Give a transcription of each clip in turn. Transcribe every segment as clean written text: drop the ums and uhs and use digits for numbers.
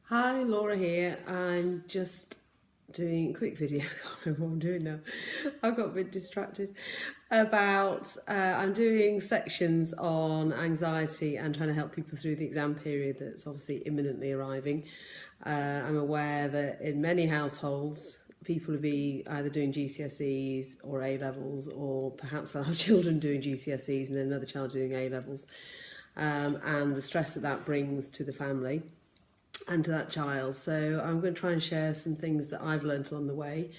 Hi, Laura here. I'm just doing a quick video. I can't remember what I'm doing now. I've got a bit distracted about I'm doing sections on anxiety and trying to help people through the exam period that's obviously imminently arriving. I'm aware that in many households people will be either doing GCSEs or A levels, or perhaps they'll have children doing GCSEs and then another child doing A levels, and the stress that that brings to the family and to that child. So I'm going to try and share some things that I've learned along the way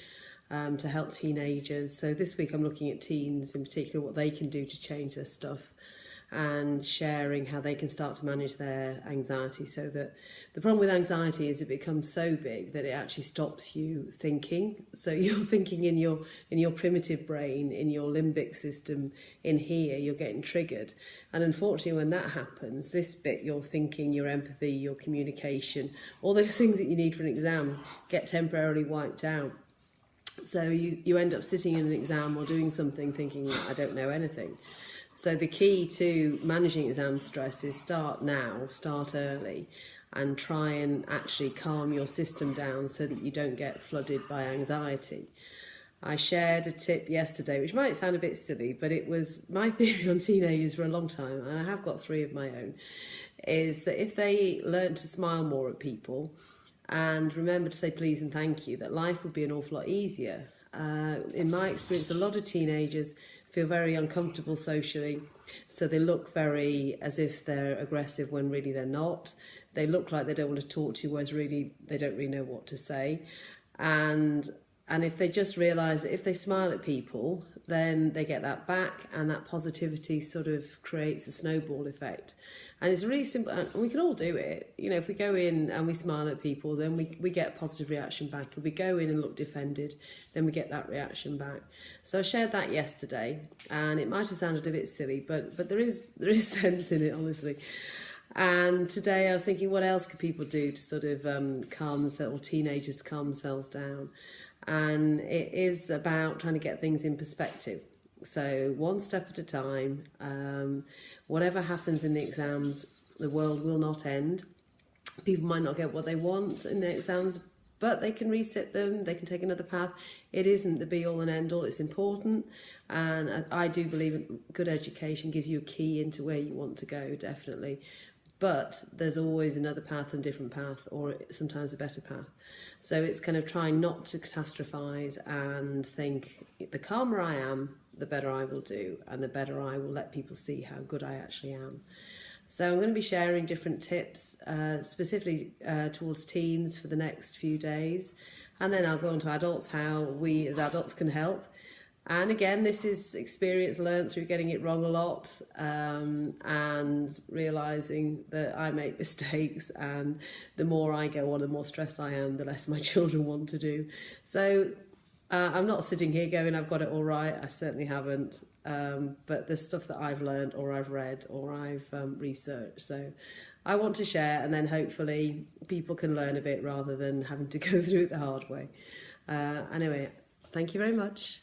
to help teenagers. So this week I'm looking at teens in particular, what they can do to change their stuff, and sharing how they can start to manage their anxiety. So that the problem with anxiety is it becomes so big that it actually stops you thinking. So you're thinking in your primitive brain, in your limbic system, in here, you're getting triggered. And unfortunately, when that happens, this bit, your thinking, your empathy, your communication, all those things that you need for an exam get temporarily wiped out. So you end up sitting in an exam or doing something thinking, I don't know anything. So the key to managing exam stress is start now, start early, and try and actually calm your system down so that you don't get flooded by anxiety. I shared a tip yesterday, which might sound a bit silly, but it was my theory on teenagers for a long time, and I have got 3 of my own, is that if they learn to smile more at people and remember to say please and thank you, that life would be an awful lot easier. In my experience, a lot of teenagers feel very uncomfortable socially, so they look very as if they're aggressive when really they're not. They look like they don't want to talk to you, whereas really they don't really know what to say. And if they just realise that if they smile at people, then they get that back, and that positivity sort of creates a snowball effect. And it's really simple, and we can all do it. You know, if we go in and we smile at people, then we get a positive reaction back. If we go in and look defended, then we get that reaction back. So I shared that yesterday, and it might have sounded a bit silly, but there is sense in it, honestly. And today I was thinking, what else could people do to sort of calm themselves, or teenagers to calm themselves down? And it is about trying to get things in perspective. So one step at a time. Whatever happens in the exams, the world will not end. People might not get what they want in the exams, but they can reset them, they can take another path. It isn't the be-all and end-all, it's important. And I do believe good education gives you a key into where you want to go, definitely. But there's always another path and different path, or sometimes a better path. So it's kind of trying not to catastrophize and think, the calmer I am, the better I will do, and the better I will let people see how good I actually am. So I'm going to be sharing different tips, specifically towards teens for the next few days. And then I'll go on to adults, how we as adults can help. And again, this is experience learned through getting it wrong a lot, and realising that I make mistakes, and the more I go on, the more stressed I am, the less my children want to do. So I'm not sitting here going, I've got it all right. I certainly haven't. But there's stuff that I've learned, or I've read, or I've researched. So I want to share, and then hopefully people can learn a bit rather than having to go through it the hard way. Anyway, thank you very much.